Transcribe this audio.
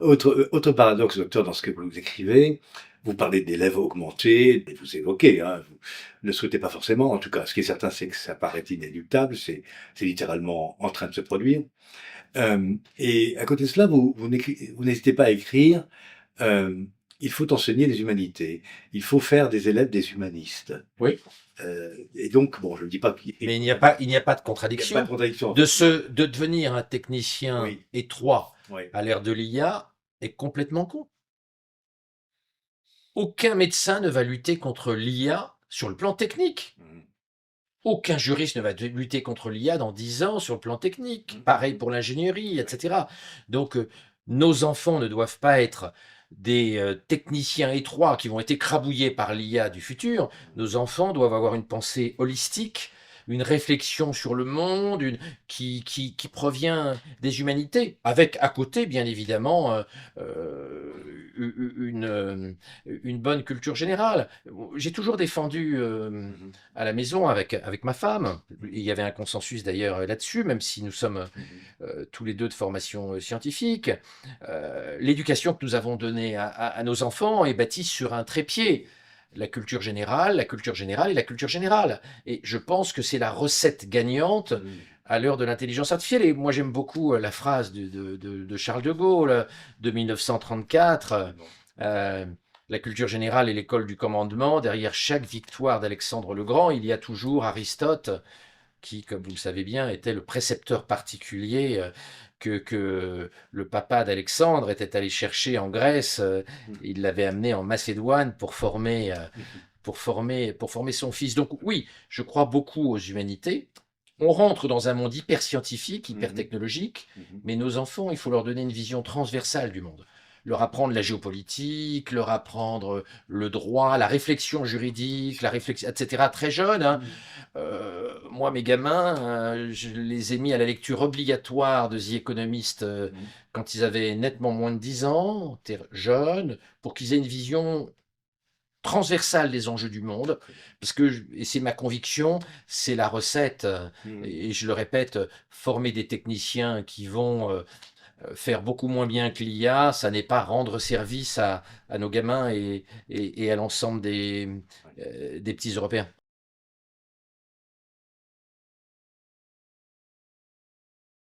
Autre paradoxe, docteur, dans ce que vous écrivez, vous parlez d'élèves augmentés, et vous évoquez, hein, vous ne le souhaitez pas forcément. En tout cas, ce qui est certain, c'est que ça paraît inéluctable, c'est littéralement en train de se produire. Et à côté de cela, vous n'hésitez pas à écrire, il faut enseigner les humanités, il faut faire des élèves des humanistes. Oui. Et donc, bon, je ne dis pas qu'il Mais il n'y a pas de il n'y a pas de contradiction. contradiction. De devenir un technicien Oui, étroit oui. à l'ère de l'IA est complètement con. Aucun médecin ne va lutter contre l'IA sur le plan technique. Mhm. Aucun juriste ne va lutter contre l'IA dans 10 ans sur le plan technique. Mhm. Pareil pour l'ingénierie, etc. Donc, nos enfants ne doivent pas être des techniciens étroits qui vont être écrabouillés par l'IA du futur. Nos enfants doivent avoir une pensée holistique, une réflexion sur le monde, qui provient des humanités, avec à côté, bien évidemment, une bonne culture générale. J'ai toujours défendu Mhm. à la maison avec ma femme. Il y avait un consensus d'ailleurs là-dessus, même si nous sommes Mhm. tous les deux de formation scientifique. L'éducation que nous avons donnée à nos enfants est bâtie sur un trépied. La culture générale, la culture générale et la culture générale. Et je pense que c'est la recette gagnante Mhm. à l'heure de l'intelligence artificielle. Et moi, j'aime beaucoup la phrase de Charles de Gaulle de 1934. Bon. euh, la culture générale est l'école du commandement. Derrière chaque victoire d'Alexandre le Grand, il y a toujours Aristote, qui, comme vous le savez bien, était le précepteur particulier que le papa d'Alexandre était allé chercher en Grèce. Mhm. Il l'avait amené en Macédoine Mhm. pour former son fils. Donc oui, je crois beaucoup aux humanités. On rentre dans un monde hyper scientifique, hyper Mhm. technologique, Mhm. mais nos enfants, il faut leur donner une vision transversale du monde. Leur apprendre la géopolitique, leur apprendre le droit, la réflexion juridique, la réflexion, etc. Très jeune, hein. Mhm. Moi, mes gamins, je les ai mis à la lecture obligatoire de The Economist Mhm. quand ils avaient nettement moins de 10 ans, jeunes, pour qu'ils aient une vision transversale des enjeux du monde, Très bien. parce que, et c'est ma conviction, c'est la recette, Mhm. et je le répète, former des techniciens qui vont faire beaucoup moins bien que l'IA, ça n'est pas rendre service à nos gamins et à l'ensemble Ouais. des petits Européens.